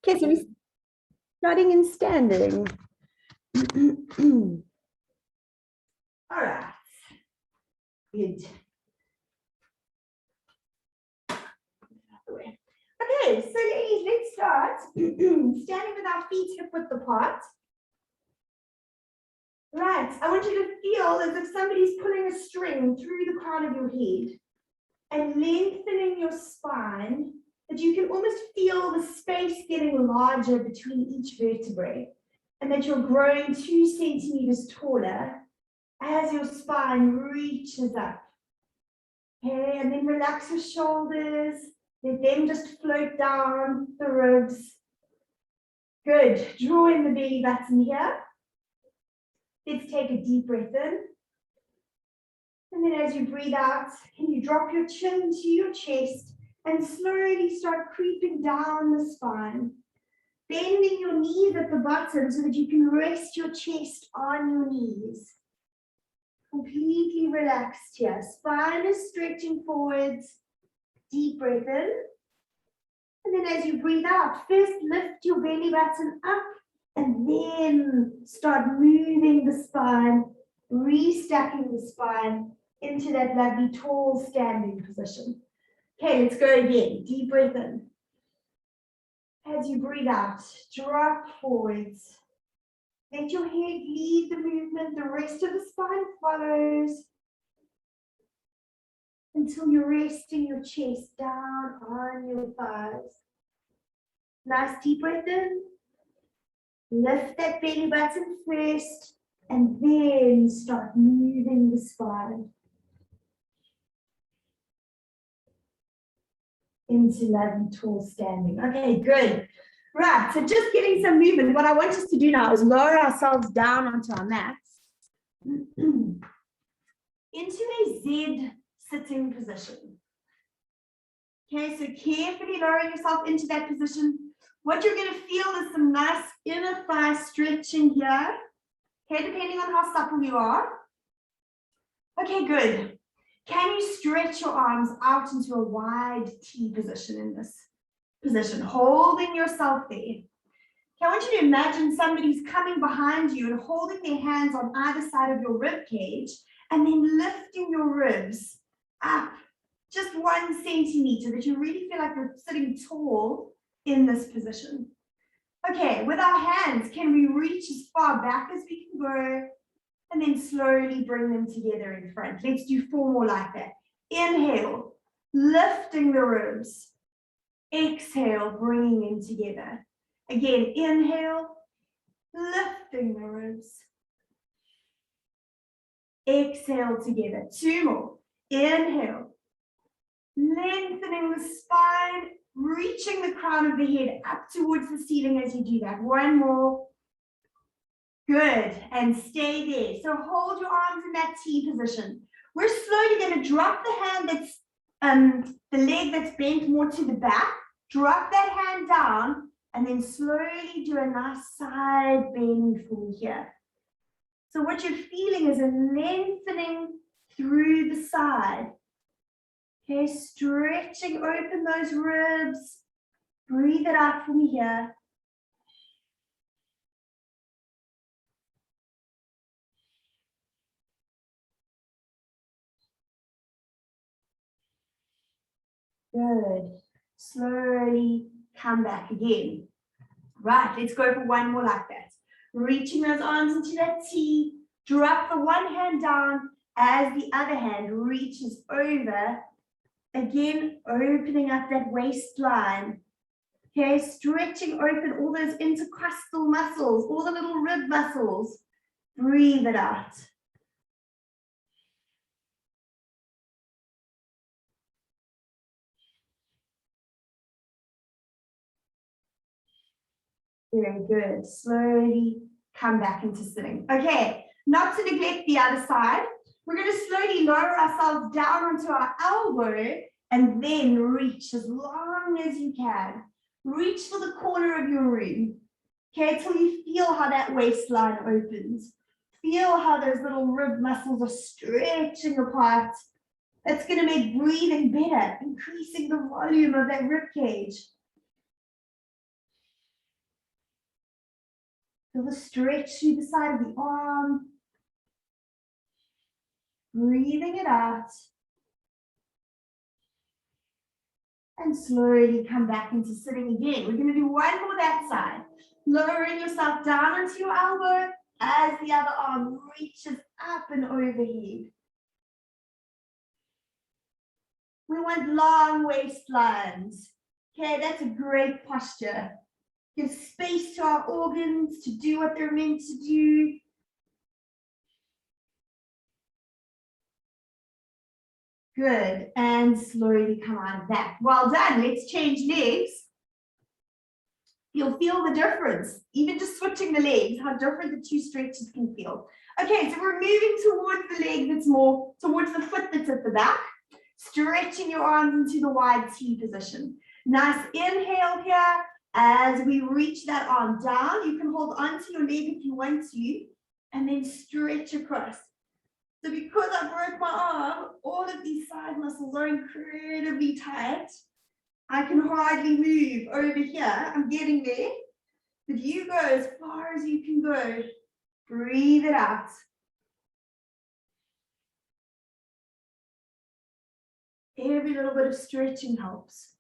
Okay, so we're starting in standing. All right. Good. Okay, so ladies, let's start. Standing with our feet hip-width apart. Right, I want you to feel as if somebody's pulling a string through the crown of your head and lengthening your spine, that you can almost feel the space getting larger between each vertebrae, and that you're growing 2 centimeters taller as your spine reaches up. Okay, and then relax your shoulders, let them just float down the ribs. Good, draw in the belly button here. Let's take a deep breath in. And then as you breathe out, can you drop your chin to your chest and slowly start creeping down the spine, bending your knees at the bottom so that you can rest your chest on your knees. Completely relaxed here. Spine is stretching forwards. Deep breath in. And then as you breathe out, first lift your belly button up and then start moving the spine, restacking the spine into that lovely tall standing position. Okay, let's go again. Deep breath in. As you breathe out, drop forwards. Let your head lead the movement. The rest of the spine follows until you're resting your chest down on your thighs. Nice deep breath in. Lift that belly button first and then start moving the spine into lovely tall standing. Okay, good. Right, so just getting some movement. What I want us to do now is lower ourselves down onto our mats into a Z sitting position. Okay, so carefully lowering yourself into that position. What you're going to feel is some nice inner thigh stretching here. Okay, depending on how supple you are. Okay, good. Can you stretch your arms out into a wide T position in this position, holding yourself there? Okay, I want you to imagine somebody's coming behind you and holding their hands on either side of your rib cage and then lifting your ribs up just 1 centimeter, that you really feel like you're sitting tall in this position. Okay, with our hands, can we reach as far back as we can go and then slowly bring them together in front? Let's do 4 more like that. Inhale, lifting the ribs. Exhale, bringing them together. Again, inhale, lifting the ribs. Exhale together. 2 more. Inhale, lengthening the spine, reaching the crown of the head up towards the ceiling as you do that. 1 more. Good, and stay there. So hold your arms in that T position. We're slowly going to drop the hand that's, the leg that's bent more to the back. Drop that hand down and then slowly do a nice side bend for me here. So what you're feeling is a lengthening through the side. Okay, stretching open those ribs. Breathe it out for me here. Good. Slowly come back again. Right, let's go for 1 more like that. Reaching those arms into that T. Drop the one hand down as the other hand reaches over. Again, opening up that waistline. Okay, stretching open all those intercostal muscles, all the little rib muscles. Breathe it out. Very good. Slowly come back into sitting. Okay, not to neglect the other side. We're going to slowly lower ourselves down onto our elbow and then reach as long as you can. Reach for the corner of your room. Okay, till you feel how that waistline opens. Feel how those little rib muscles are stretching apart. That's going to make breathing better, increasing the volume of that rib cage. Feel the stretch through the side of the arm. Breathing it out. And slowly come back into sitting again. We're going to do one more that side. Lowering yourself down onto your elbow as the other arm reaches up and overhead. We want long waistlines. Okay, that's a great posture. Give space to our organs to do what they're meant to do. Good, and slowly come out of that. Well done, let's change legs. You'll feel the difference, even just switching the legs, how different the two stretches can feel. Okay, so we're moving towards the leg that's more, towards the foot that's at the back, stretching your arms into the wide T position. Nice inhale here, as we reach that arm down, you can hold onto your leg if you want to, and then stretch across. So because I broke my arm, all of these side muscles are incredibly tight. I can hardly move over here. I'm getting there. But you go as far as you can go. Breathe it out. Every little bit of stretching helps.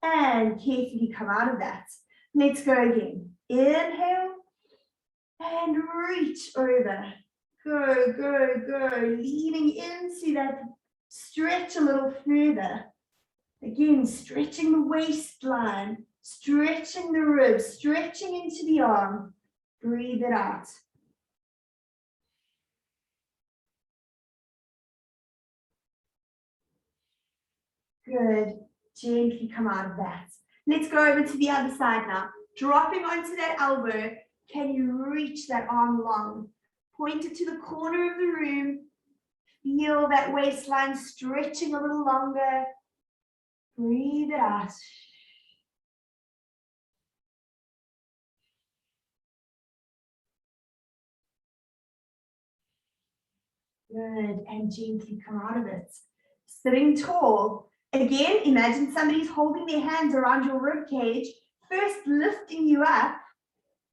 And carefully come out of that. Let's go again. Inhale. And reach over. Go, go, go. Leaning into that stretch a little further. Again, stretching the waistline, stretching the ribs, stretching into the arm. Breathe it out. Good. Gently come out of that. Let's go over to the other side now. Dropping onto that elbow. Can you reach that arm long? Point it to the corner of the room. Feel that waistline stretching a little longer. Breathe it out. Good, and gently come out of it. Sitting tall. Again, imagine somebody's holding their hands around your rib cage, first lifting you up,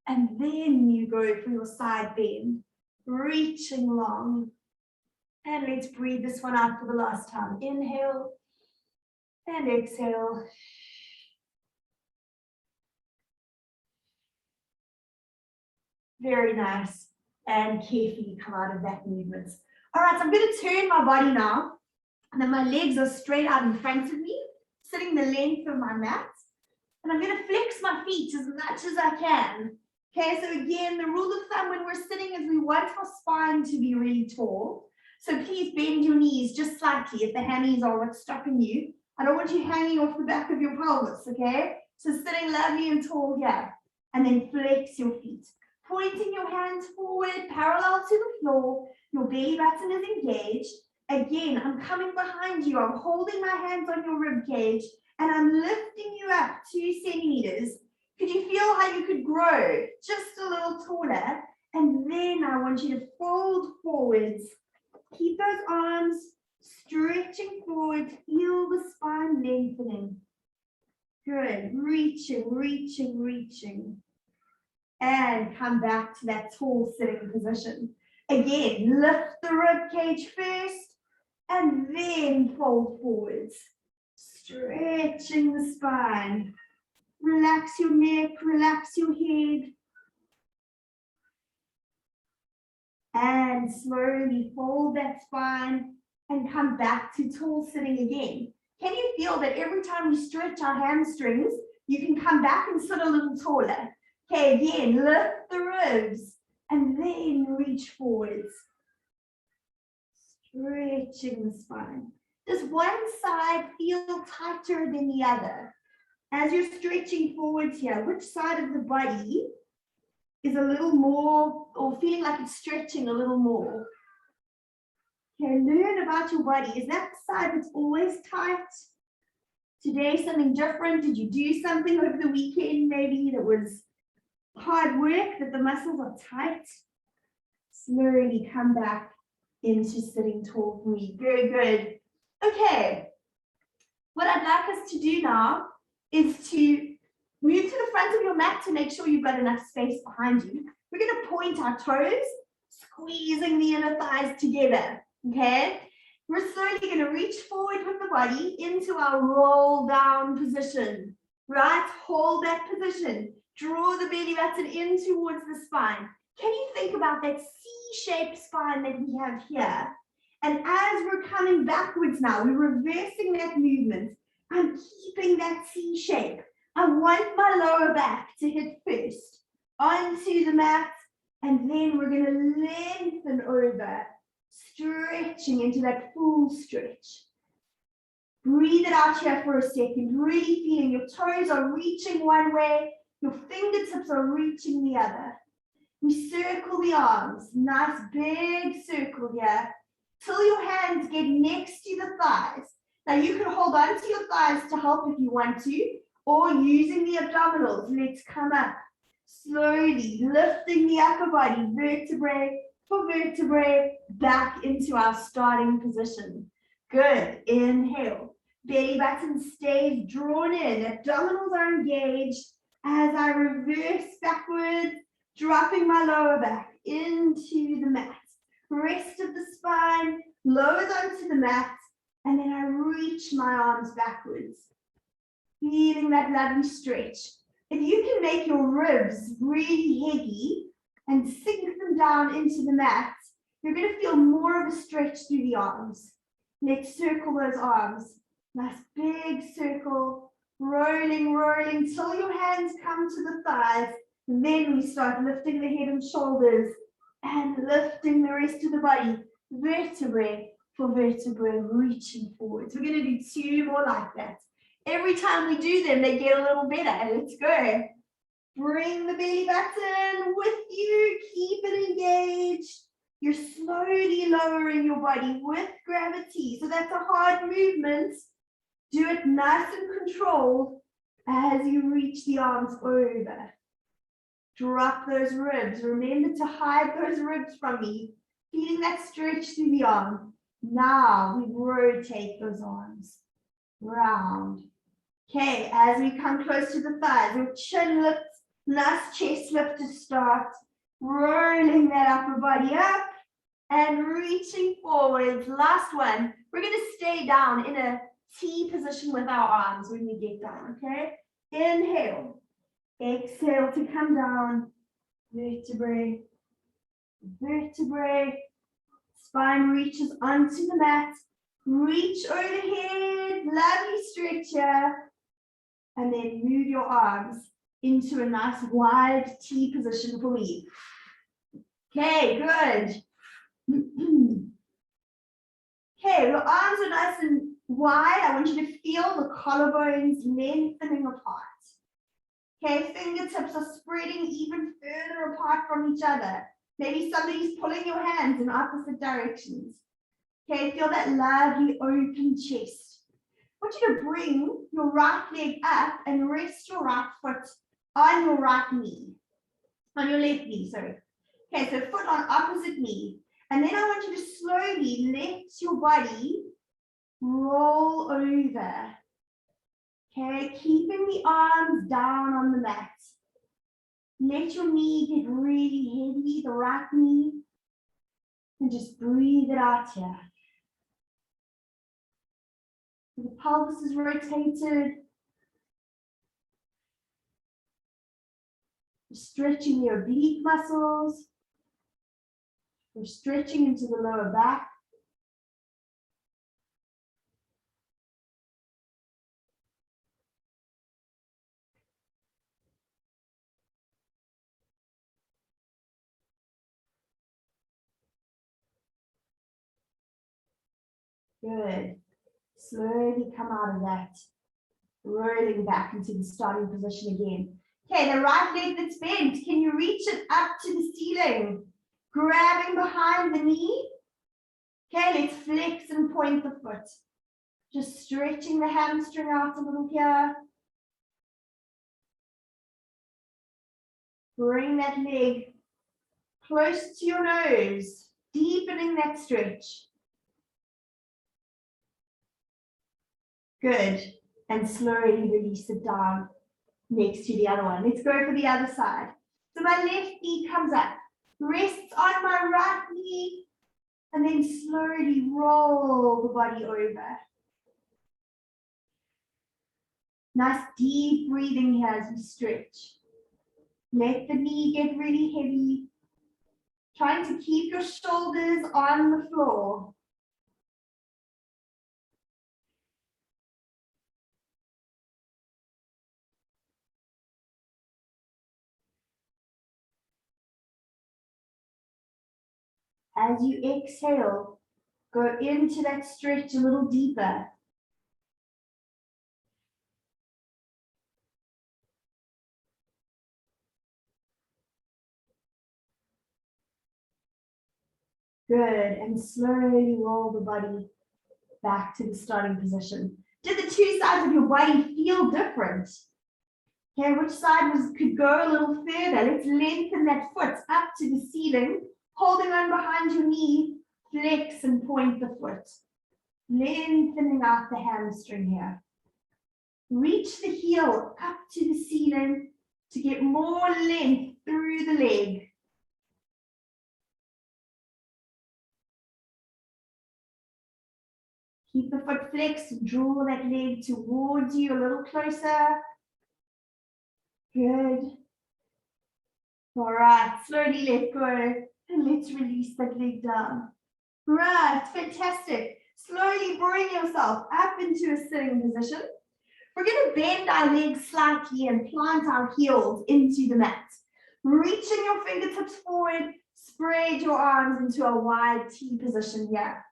and then you go for your side bend, reaching long. And let's breathe this one out for the last time. Inhale and exhale. Very nice. And carefully come out of that movement. All right, so I'm going to turn my body now. And then my legs are straight out in front of me, sitting the length of my mat. And I'm going to flex my feet as much as I can. Okay, so again, the rule of thumb when we're sitting is we want our spine to be really tall. So please bend your knees just slightly if the hammies are what's stopping you. I don't want you hanging off the back of your pelvis, okay? So sitting lovely and tall here. And then flex your feet. Pointing your hands forward, parallel to the floor. Your belly button is engaged. Again, I'm coming behind you. I'm holding my hands on your rib cage. And I'm lifting you up 2 centimeters. Could you feel how you could grow just a little taller? And then I want you to fold forwards. Keep those arms stretching forward. Feel the spine lengthening. Good. Reaching, reaching, reaching. And come back to that tall sitting position. Again, lift the rib cage first and then fold forwards. Stretching the spine. Relax your neck, relax your head. And slowly fold that spine and come back to tall sitting again. Can you feel that every time we stretch our hamstrings, you can come back and sit a little taller? Okay, again, lift the ribs and then reach forwards. Stretching the spine. Does one side feel tighter than the other? As you're stretching forwards here, which side of the body is a little more, or feeling like it's stretching a little more? Okay, learn about your body. Is that the side that's always tight? Today, something different? Did you do something over the weekend maybe that was hard work, that the muscles are tight? Slowly come back into sitting tall for me. Very good. Okay, what I'd like us to do now is to Move to the front of your mat to make sure you've got enough space behind you. We're going to point our toes, squeezing the inner thighs together, okay? We're slowly going to reach forward with the body into our roll down position, right? Hold that position. Draw the belly button in towards the spine. Can you think about that C-shaped spine that we have here? And as we're coming backwards now, we're reversing that movement. I'm keeping that C shape. I want my lower back to hit first onto the mat, and then we're going to lengthen over, stretching into that full stretch. Breathe it out here for a second, really feeling your toes are reaching one way, your fingertips are reaching the other. We circle the arms, nice big circle here, till your hands get next to the thighs. Now you can hold on to your thighs to help if you want to, or using the abdominals, let's come up. Slowly lifting the upper body, vertebrae for vertebrae, back into our starting position. Good, inhale. Belly button stays drawn in, abdominals are engaged. As I reverse backwards, dropping my lower back into the mat. Rest of the spine lowers onto the mat, and then I reach my arms backwards. Feeling that lovely stretch. If you can make your ribs really heavy and sink them down into the mat, you're going to feel more of a stretch through the arms. Let's circle those arms. Nice big circle, rolling, rolling till your hands come to the thighs. Then we start lifting the head and shoulders and lifting the rest of the body, vertebrae for vertebrae, reaching forwards. We're going to do 2 more like that. Every time we do them, they get a little better. Let's go. Bring the belly button with you. Keep it engaged. You're slowly lowering your body with gravity. So that's a hard movement. Do it nice and controlled as you reach the arms over. Drop those ribs. Remember to hide those ribs from me. Feeling that stretch through the arm. Now we rotate those arms round. Okay, as we come close to the thighs, your chin lifts, nice chest lift to start. Rolling that upper body up and reaching forwards. Last one. We're going to stay down in a T position with our arms when we get down, okay? Inhale. Exhale to come down. Vertebrae, vertebrae. Spine reaches onto the mat. Reach overhead. Lovely stretch here. And then move your arms into a nice wide T position for me. Okay, good. Okay, your arms are nice and wide. I want you to feel the collarbones lengthening apart. Okay, fingertips are spreading even further apart from each other. Maybe somebody's pulling your hands in opposite directions. Okay, feel that lovely open chest. I want you to bring your right leg up and rest your right foot on your right knee. On your left knee, sorry. Okay, so foot on opposite knee. And then I want you to slowly let your body roll over. Okay, keeping the arms down on the mat. Let your knee get really heavy, the right knee. And just breathe it out here. The pelvis is rotated. We're stretching the oblique muscles. We're stretching into the lower back. Good. Slowly come out of that. Rolling back into the starting position again. Okay, the right leg that's bent, can you reach it up to the ceiling? Grabbing behind the knee. Okay, let's flex and point the foot. Just stretching the hamstring out a little here. Bring that leg close to your nose, deepening that stretch. Good. And slowly release it down. next to the other one. Let's go for the other side. So my left knee comes up, rests on my right knee, and then slowly roll the body over. Nice deep breathing here as we stretch. Let the knee get really heavy. Trying to keep your shoulders on the floor. As you exhale, go into that stretch a little deeper. Good, and slowly roll the body back to the starting position. Did the two sides of your body feel different? Okay, which side could go a little further? Let's lengthen that foot up to the ceiling, holding on behind your knee, flex and point the foot. Lengthening out the hamstring here. Reach the heel up to the ceiling to get more length through the leg. Keep the foot flexed, draw that leg towards you a little closer. Good. All right, slowly let go and let's release that leg down. Right, fantastic. Slowly bring yourself up into a sitting position. We're going to bend our legs slightly and plant our heels into the mat. Reaching your fingertips forward, spread your arms into a wide T position here.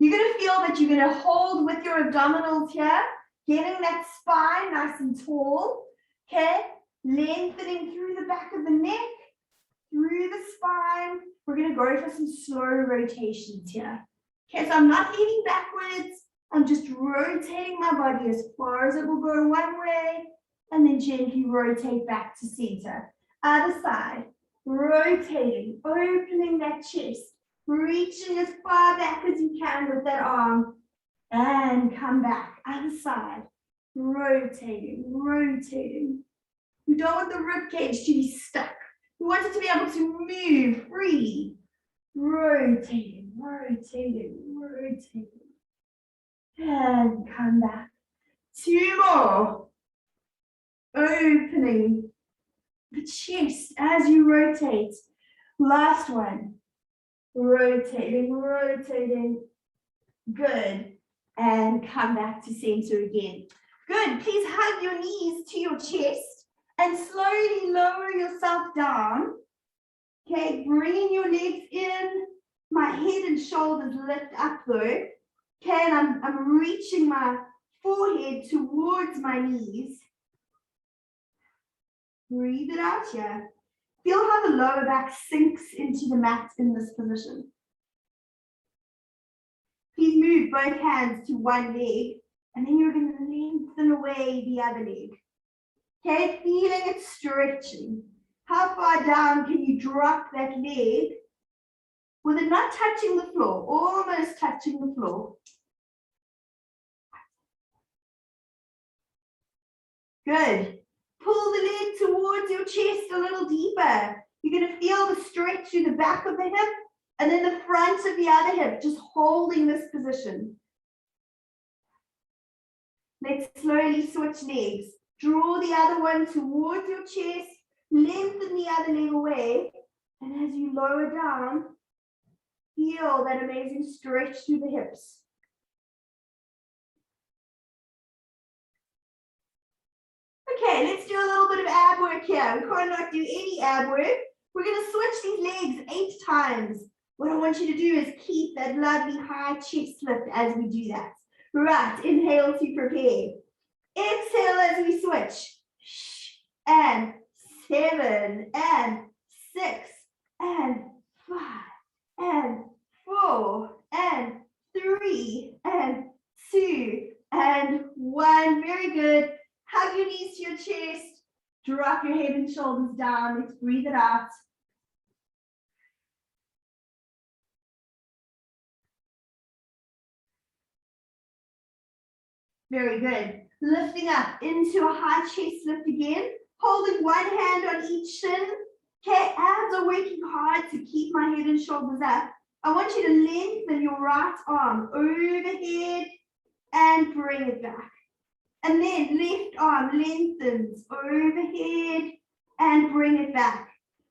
You're going to feel that you're going to hold with your abdominals here, getting that spine nice and tall, okay? Lengthening through the back of the neck, through the spine. We're going to go for some slow rotations here. Okay, so I'm not leaning backwards. I'm just rotating my body as far as it will go one way, and then gently rotate back to center. Other side, rotating, opening that chest, reaching as far back as you can with that arm, and come back. Other side, rotating, rotating. We don't want the rib cage to be stuck. We want it to be able to move freely. Rotating, rotating, rotating. And come back. Two more. Opening the chest as you rotate. Last one. Rotating, rotating. Good. And come back to center again. Good. Please hug your knees to your chest and slowly lower yourself down. Okay, bringing your legs in. My head and shoulders lift up though. Okay, and I'm reaching my forehead towards my knees. Breathe it out here. Feel how the lower back sinks into the mat in this position. Please move both hands to one leg, and then you're going to lengthen away the other leg. Okay, feeling it stretching. How far down can you drop that leg with it not touching the floor, almost touching the floor? Good. Pull the leg towards your chest a little deeper. You're going to feel the stretch through the back of the hip and then the front of the other hip, just holding this position. Let's slowly switch legs. Draw the other one towards your chest, lengthen the other leg away, and as you lower down, feel that amazing stretch through the hips. Okay, let's do a little bit of ab work here. We can't not do any ab work. We're going to switch these legs 8 times. What I want you to do is keep that lovely high chest lift as we do that. Right, inhale to prepare. Exhale as we switch. And 7, and 6, and 5, and 4, and 3, and 2, and 1. Very good. Hug your knees to your chest. Drop your head and shoulders down. Let's breathe it out. Very good. Lifting up into a high chest lift again. Holding one hand on each shin. Okay, abs are working hard to keep my head and shoulders up. I want you to lengthen your right arm overhead and bring it back. And then left arm lengthens overhead and bring it back.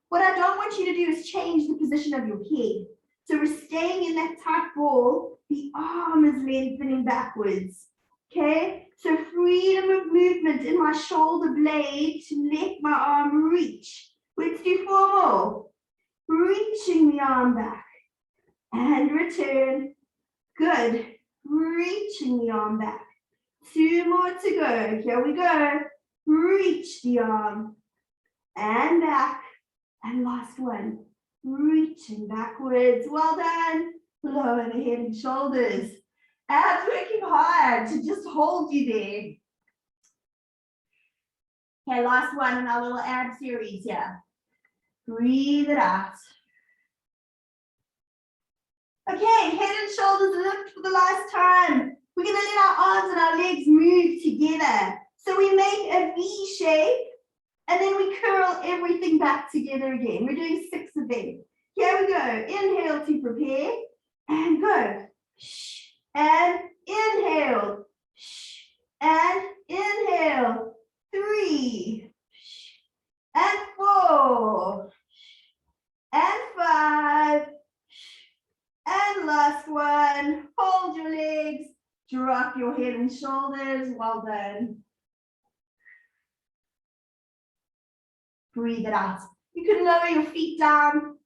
What I don't want you to do is change the position of your head. So we're staying in that tight ball. The arm is lengthening backwards. Okay, so freedom of movement in my shoulder blade to let my arm reach. Let's do 4 more. Reaching the arm back and return. Good. Reaching the arm back. 2 more to go. Here we go. Reach the arm and back. And last one. Reaching backwards. Well done. Lower the head and shoulders. Abs working hard to just hold you there. Okay, last one in our little ab series here. Breathe it out. Okay, head and shoulders lift for the last time. We're going to let our arms and our legs move together. So we make a V shape and then we curl everything back together again. We're doing 6 of them. Here we go. Inhale to prepare and go. And inhale. And inhale. 3 and 4 and 5 and last one. Hold your legs, drop your head and shoulders. Well done. Breathe it out. You can lower your feet down.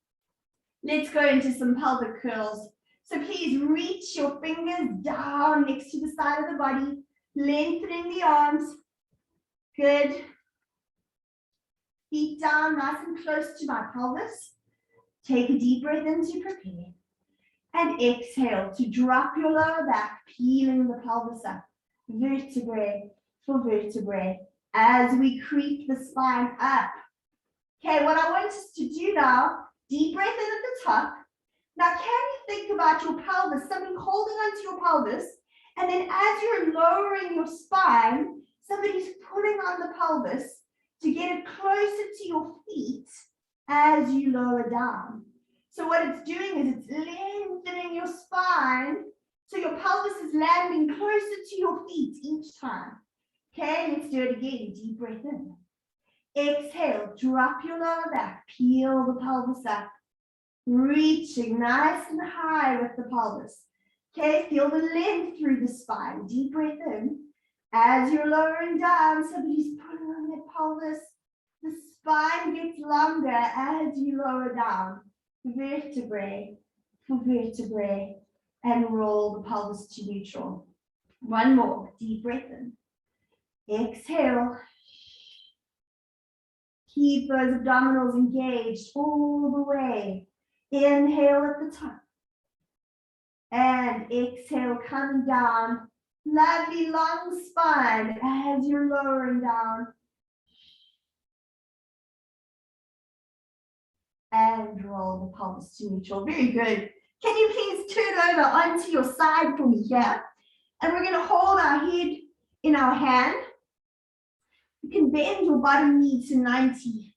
Let's go into some pelvic curls. So please reach your fingers down next to the side of the body, lengthening the arms. Good. Feet down nice and close to my pelvis. Take a deep breath in to prepare. And exhale to drop your lower back, peeling the pelvis up, vertebrae for vertebrae, as we creep the spine up. Okay, what I want us to do now, deep breath in at the top. Now, can you think about your pelvis, something holding onto your pelvis, and then as you're lowering your spine, somebody's pulling on the pelvis to get it closer to your feet as you lower down. So what it's doing is it's lengthening your spine so your pelvis is landing closer to your feet each time. Okay, let's do it again. Deep breath in. Exhale, drop your lower back, peel the pelvis up, reaching nice and high with the pelvis. Okay, feel the length through the spine. Deep breath in. As you're lowering down, somebody's pulling on their pelvis. The spine gets longer as you lower down. Vertebrae for vertebrae, and roll the pelvis to neutral. One more. Deep breath in. Exhale. Keep those abdominals engaged all the way. Inhale at the top. And exhale, coming down. Lovely long spine as you're lowering down. And roll the pelvis to neutral. Very good. Can you please turn over onto your side for me here? And we're going to hold our head in our hand. You can bend your bottom knee to 90,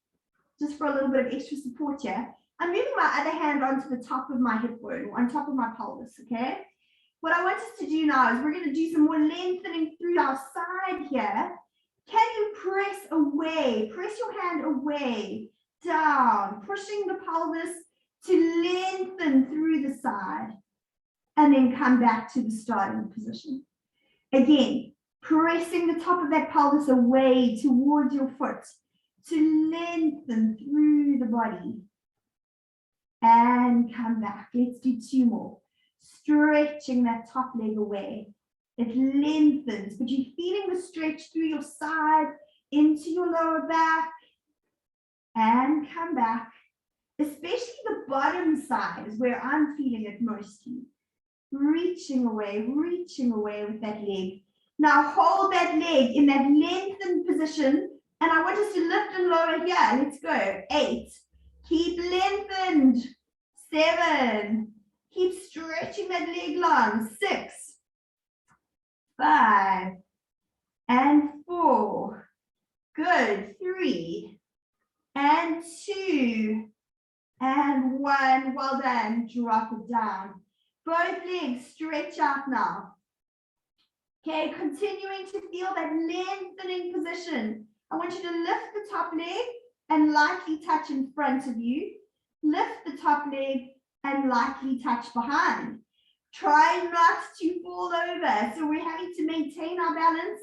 just for a little bit of extra support here. I'm moving my other hand onto the top of my hip bone, on top of my pelvis, okay? What I want us to do now is we're going to do some more lengthening through our side here. Can you press away? Press your hand away, down, pushing the pelvis to lengthen through the side, and then come back to the starting position. Again, pressing the top of that pelvis away towards your foot to lengthen through the body. And come back. Let's do 2 more. Stretching that top leg away. It lengthens, but you're feeling the stretch through your side, into your lower back, and come back. Especially the bottom side is where I'm feeling it mostly. Reaching away with that leg. Now hold that leg in that lengthened position, and I want us to lift and lower here. Let's go. 8. Keep lengthened. 7. Keep stretching that leg long. 6. 5. and 4. Good. 3 and 2 and 1. Well done. Drop it down. Both legs stretch out now. Okay, continuing to feel that lengthening position. I want you to lift the top leg and lightly touch in front of you. Lift the top leg and lightly touch behind. Try not to fall over. So we're having to maintain our balance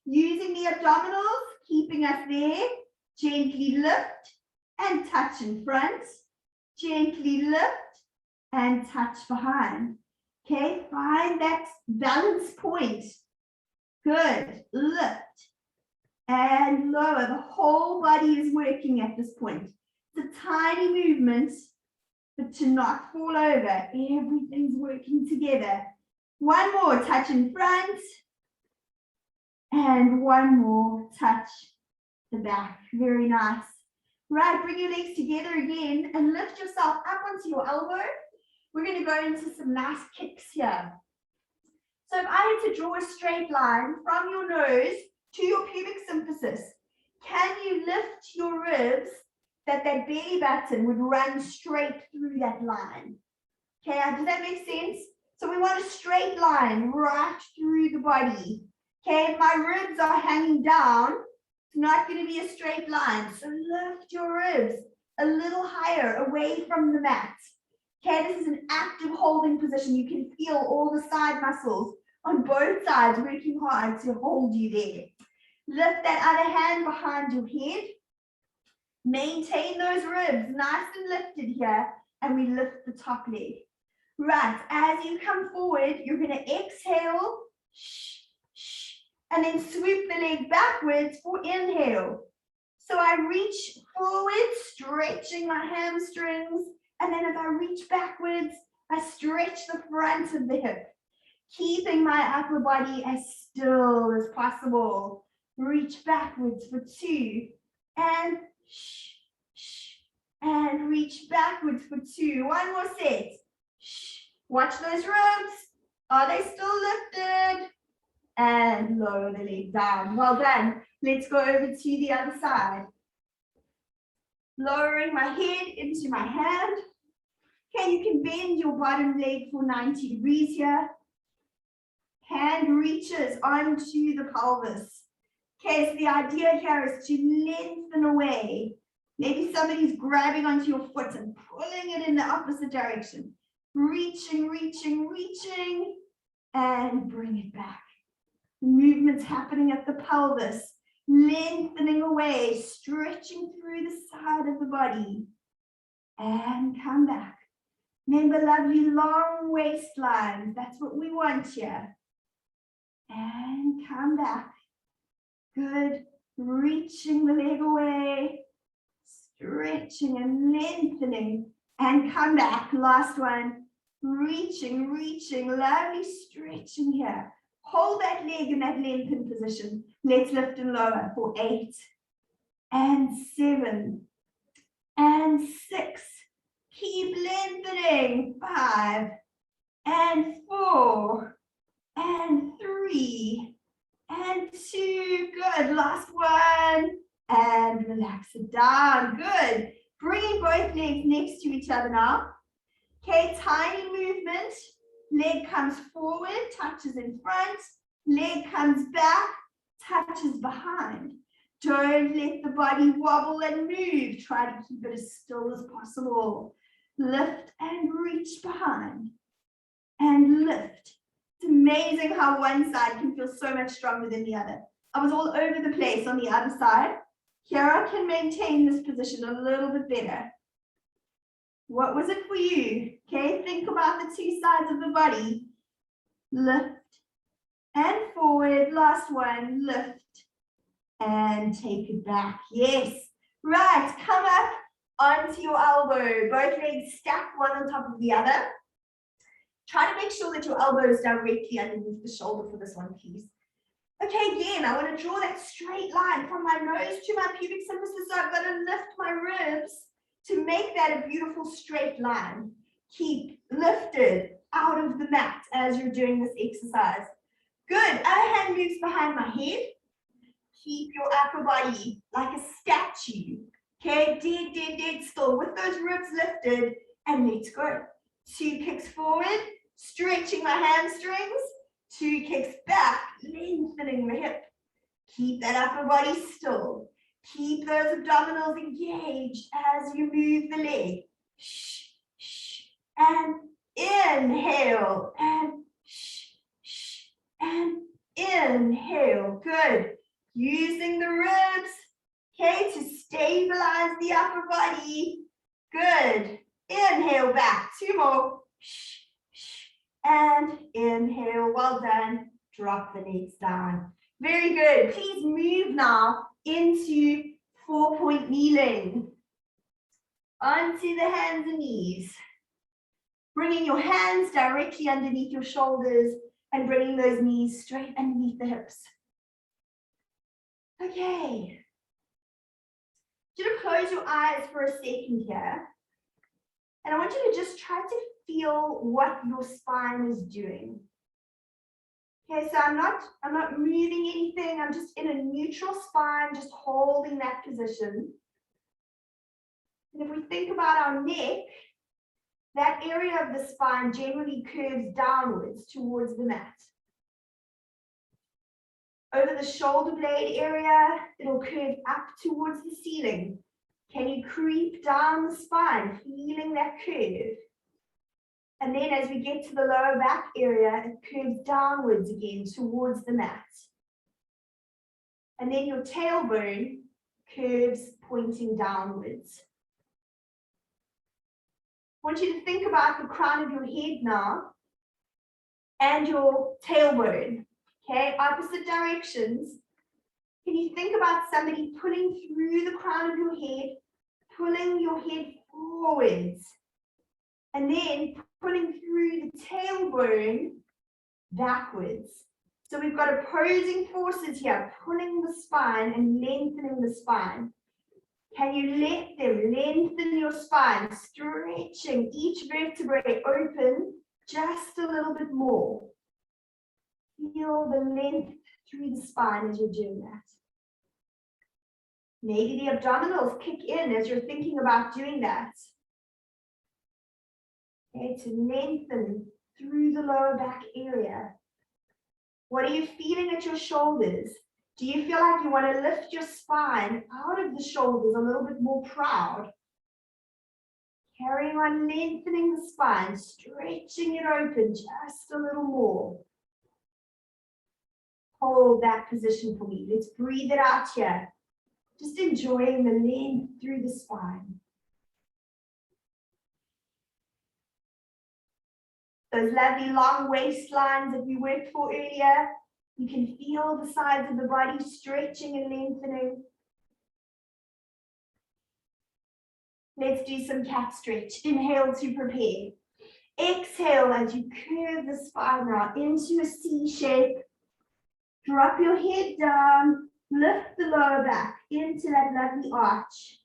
using the abdominals, keeping us there. Gently lift and touch in front. Gently lift and touch behind. Okay, find that balance point. Good. Lift and lower. The whole body is working at this point. It's a tiny movement, but to not fall over. Everything's working together. One more, touch in front. And one more, touch the back. Very nice. Right, bring your legs together again and lift yourself up onto your elbow. We're going to go into some nice kicks here. So if I had to draw a straight line from your nose to your pubic symphysis, can you lift your ribs that belly button would run straight through that line? Okay, does that make sense? So we want a straight line right through the body. Okay, if my ribs are hanging down, it's not going to be a straight line. So lift your ribs a little higher away from the mat. Okay, this is an active holding position. You can feel all the side muscles on both sides working hard to hold you there. Lift that other hand behind your head. Maintain those ribs nice and lifted here, and we lift the top leg. Right, as you come forward, you're going to exhale, and then swoop the leg backwards for inhale. So I reach forward, stretching my hamstrings, and then as I reach backwards, I stretch the front of the hip, keeping my upper body as still as possible. Reach backwards for 2, and reach backwards for 2. One more set. Watch those ribs. Are they still lifted? And lower the leg down. Well done. Let's go over to the other side. Lowering my head into my hand. Okay, you can bend your bottom leg for 90 degrees here. Hand reaches onto the pelvis. Okay, so the idea here is to lengthen away. Maybe somebody's grabbing onto your foot and pulling it in the opposite direction. Reaching, reaching, reaching, and bring it back. Movements happening at the pelvis, lengthening away, stretching through the side of the body, and come back. Remember, lovely long waistlines. That's what we want here. And come back. Good. Reaching the leg away, stretching and lengthening, and come back. Last one. Reaching, reaching, lovely stretching here. Hold that leg in that lengthened position. Let's lift and lower for 8 and 7 and 6. Keep lengthening. 5 and 4 and 3 and 2. Good. Last one. And relax it down. Good. Bringing both legs next to each other now. Okay, tiny movement. Leg comes forward, touches in front. Leg comes back, touches behind. Don't let the body wobble and move. Try to keep it as still as possible. Lift and reach behind. And lift. It's amazing how one side can feel so much stronger than the other. I was all over the place on the other side. Here I can maintain this position a little bit better. What was it for you? Okay, think about the two sides of the body. Lift and forward. Last one, lift and take it back. Yes. Right, come up onto your elbow. Both legs stacked one on top of the other. Try to make sure that your elbow is directly underneath the shoulder for this one, please. Okay, again, I want to draw that straight line from my nose to my pubic symphysis. So I've got to lift my ribs to make that a beautiful straight line. Keep lifted out of the mat as you're doing this exercise. Good. Other hand moves behind my head. keep your upper body like a statue. Okay, dead still with those ribs lifted, and let's go. 2 kicks forward, stretching my hamstrings. 2 kicks back, lengthening the hip. Keep that upper body still. Keep those abdominals engaged as you move the leg. Shh, shh, and inhale, and shh, shh, and inhale. Good. Using the ribs, okay, to stabilize the upper body. Good. Inhale back. 2 more. Shh, shh, and inhale. Well done. Drop the legs down. Very good. Please move now into 4-point kneeling. Onto the hands and knees. Bringing your hands directly underneath your shoulders and bringing those knees straight underneath the hips. Okay. Just close your eyes for a second here. And I want you to just try to feel what your spine is doing. Okay, so I'm not moving anything. I'm just in a neutral spine, just holding that position. And if we think about our neck, that area of the spine generally curves downwards towards the mat. Over the shoulder blade area, it'll curve up towards the ceiling. Can you creep down the spine, feeling that curve? And then as we get to the lower back area, it curves downwards again towards the mat. And then your tailbone curves pointing downwards. I want you to think about the crown of your head now and your tailbone, okay, opposite directions. Can you think about somebody pulling through the crown of your head, pulling your head forwards, and then pulling through the tailbone backwards. So we've got opposing forces here, pulling the spine and lengthening the spine. Can you let them lengthen your spine, stretching each vertebrae open just a little bit more? Feel the length through the spine as you're doing that. Maybe the abdominals kick in as you're thinking about doing that. Okay, to lengthen through the lower back area. What are you feeling at your shoulders? Do you feel like you want to lift your spine out of the shoulders a little bit more proud? Carrying on lengthening the spine, stretching it open just a little more. Hold that position for me. Let's breathe it out here. Just enjoying the length through the spine. Those lovely long waistlines that we worked for earlier, you can feel the sides of the body stretching and lengthening. Let's do some cat stretch. Inhale to prepare. Exhale as you curve the spine out into a C shape. Drop your head down, lift the lower back into that lovely arch.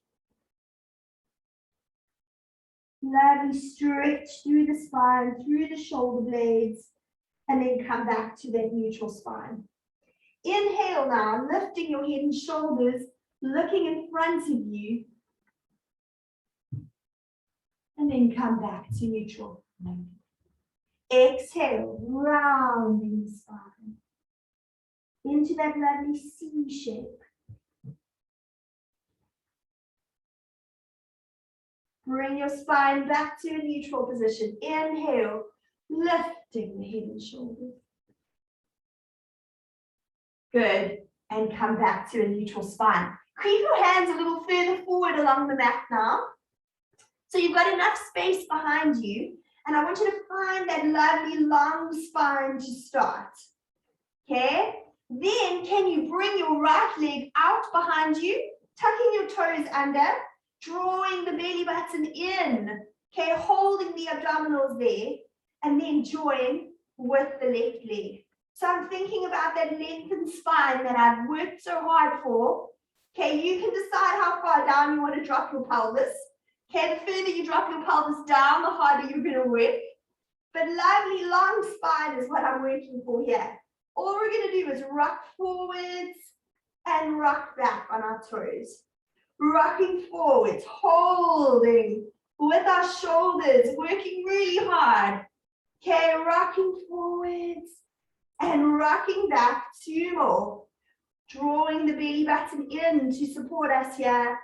Lovely stretch through the spine, through the shoulder blades, and then come back to that neutral spine. Inhale now, lifting your head and shoulders, looking in front of you, and then come back to neutral. Exhale, rounding the spine into that lovely C shape. Bring your spine back to a neutral position. Inhale, lifting the head and shoulders. Good. And come back to a neutral spine. Creep your hands a little further forward along the mat now. So you've got enough space behind you. And I want you to find that lovely long spine to start. Okay? Then can you bring your right leg out behind you, tucking your toes under, drawing the belly button in, okay, holding the abdominals there, and then join with the left leg. So I'm thinking about that lengthened spine that I've worked so hard for. Okay, you can decide how far down you want to drop your pelvis. Okay, the further you drop your pelvis down, the harder you're going to work. But lovely long spine is what I'm working for here. All we're going to do is rock forwards and rock back on our toes. Rocking forwards, holding with our shoulders, working really hard. Okay, rocking forwards and rocking back. 2 more. Drawing the belly button in to support us here.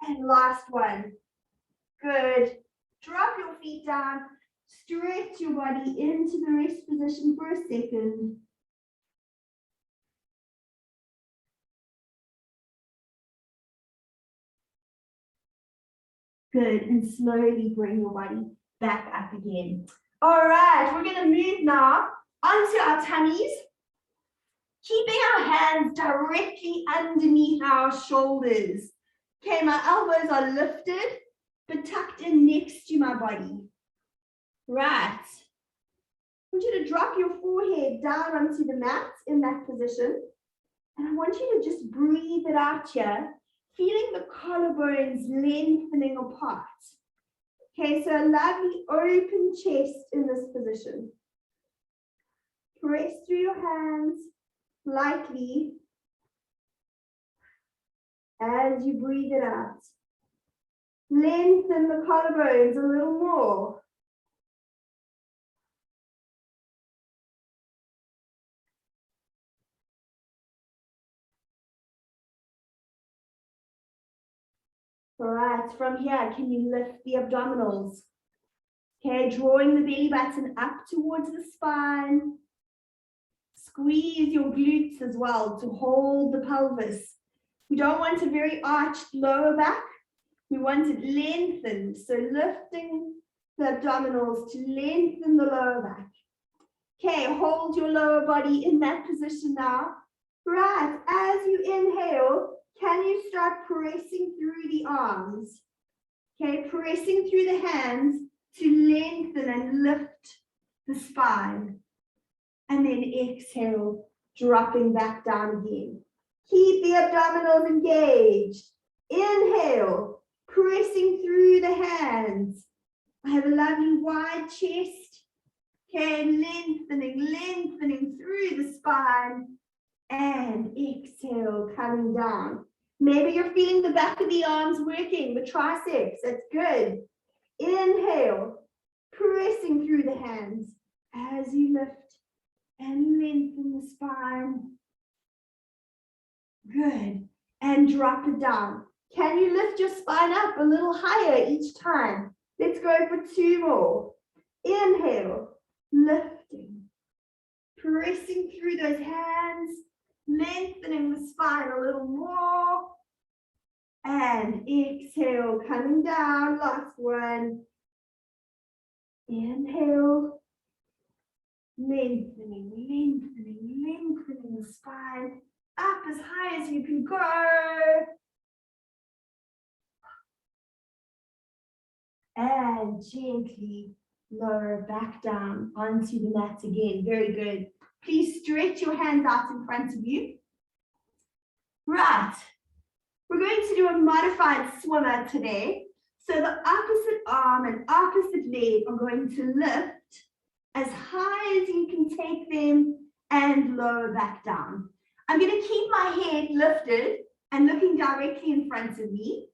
And last one. Good. Drop your feet down. Stretch your body into the rest position for a second. Good, and slowly bring your body back up again. All right, we're going to move now onto our tummies, keeping our hands directly underneath our shoulders. Okay, my elbows are lifted, but tucked in next to my body. Right. I want you to drop your forehead down onto the mat in that position. And I want you to just breathe it out here, feeling the collarbones lengthening apart. Okay, so a lovely open chest in this position. Press through your hands lightly as you breathe it out. Lengthen the collarbones a little more. All right, from here, can you lift the abdominals? Okay, drawing the belly button up towards the spine. Squeeze your glutes as well to hold the pelvis. We don't want a very arched lower back. We want it lengthened. So lifting the abdominals to lengthen the lower back. Okay, hold your lower body in that position now. Right, as you inhale, can you start pressing through the arms? Okay, pressing through the hands to lengthen and lift the spine. And then exhale, dropping back down again. Keep the abdominals engaged. Inhale, pressing through the hands. I have a lovely wide chest. Okay, lengthening through the spine. And exhale, coming down. Maybe you're feeling the back of the arms working, the triceps. That's good. Inhale, pressing through the hands as you lift and lengthen the spine. Good. And drop it down. Can you lift your spine up a little higher each time? Let's go for 2 more. Inhale, lifting, pressing through those hands, lengthening the spine a little more. And exhale, coming down. Last one. Inhale, lengthening the spine up as high as you can go. And gently lower back down onto the mat again. Very good. Please stretch your hands out in front of you. Right. We're going to do a modified swimmer today. So the opposite arm and opposite leg are going to lift as high as you can take them and lower back down. I'm going to keep my head lifted and looking directly in front of me.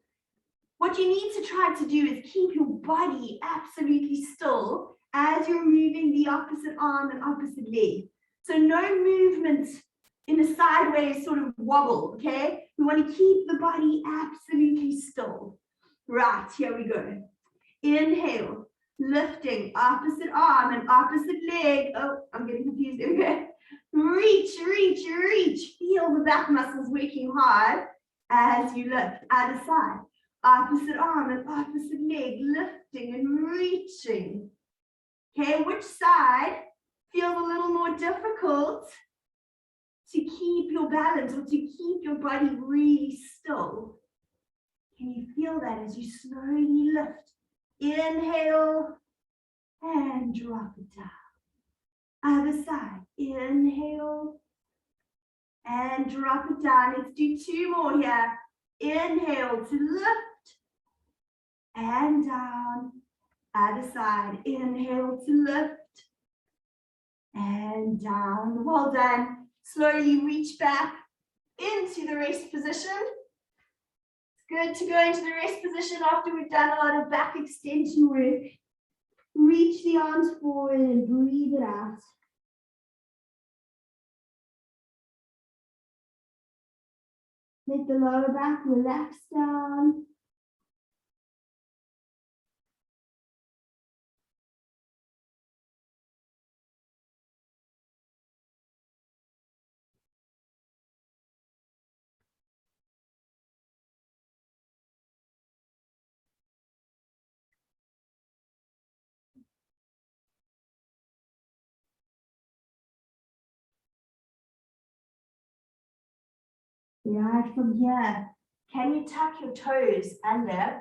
What you need to try to do is keep your body absolutely still as you're moving the opposite arm and opposite leg. So no movement in a sideways sort of wobble, okay? We want to keep the body absolutely still. Right, here we go. Inhale, lifting, opposite arm and opposite leg. Oh, I'm getting confused. Okay. Reach. Feel the back muscles working hard as you lift. Other side. Opposite arm and opposite leg, lifting and reaching. Okay, which side feels a little more difficult to keep your balance or to keep your body really still? Can you feel that as you slowly lift? Inhale and drop it down. Other side. Inhale and drop it down. Let's do 2 more here. Inhale to lift and down. Other side. Inhale to lift and down. Well done. Slowly reach back. into the rest position. It's good to go into the rest position after we've done a lot of back extension work. Reach the arms forward and breathe it out. Let the lower back relax down. Right from here, can you tuck your toes under?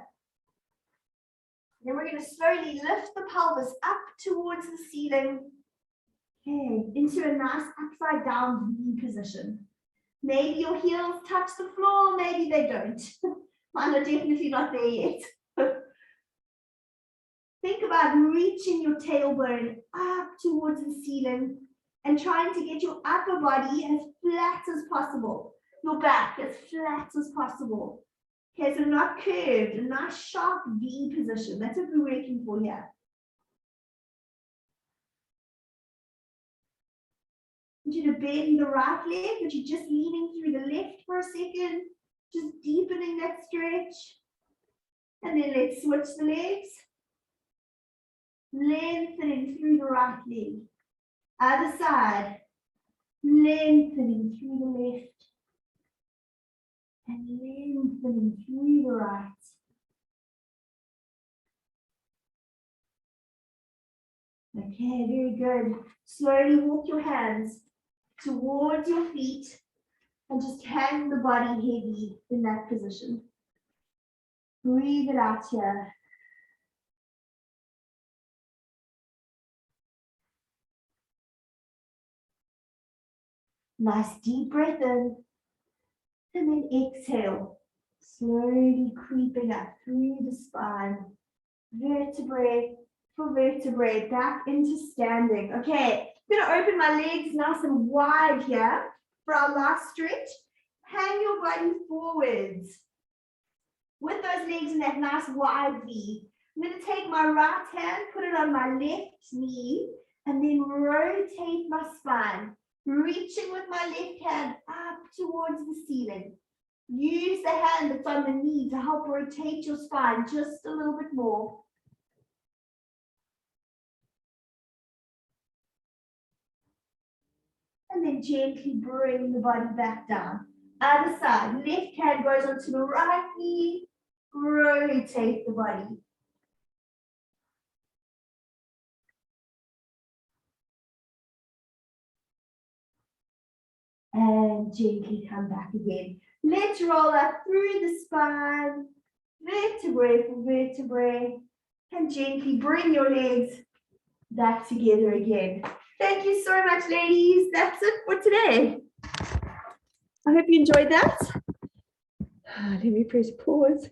Then we're going to slowly lift the pelvis up towards the ceiling. Okay, into a nice upside down V position. Maybe your heels touch the floor, maybe they don't. Mine are definitely not there yet. Think about reaching your tailbone up towards the ceiling and trying to get your upper body as flat as possible. Your back as flat as possible. Okay, so not curved, a nice sharp V position. That's what we're working for here. I want you to bend the right leg, but you're just leaning through the left for a second, just deepening that stretch. And then let's switch the legs. Lengthening through the right leg. Other side. Lengthening through the left. And lengthening through the right. Okay, very good. Slowly walk your hands towards your feet and just hang the body heavy in that position. Breathe it out here. Nice deep breath in. And then exhale, slowly creeping up through the spine, vertebrae for vertebrae, back into standing. Okay, I'm going to open my legs nice and wide here for our last stretch. Hang your body forwards with those legs in that nice wide V. I'm going to take my right hand, put it on my left knee, and then rotate my spine. Reaching with my left hand up towards the ceiling. Use the hand that's on the knee to help rotate your spine just a little bit more. And then gently bring the body back down. Other side, left hand goes onto the right knee. Rotate the body. And gently come back again. Let's roll up through the spine, vertebrae for vertebrae, and gently bring your legs back together again. Thank you so much, ladies. That's it for today. I hope you enjoyed that. Let me press pause.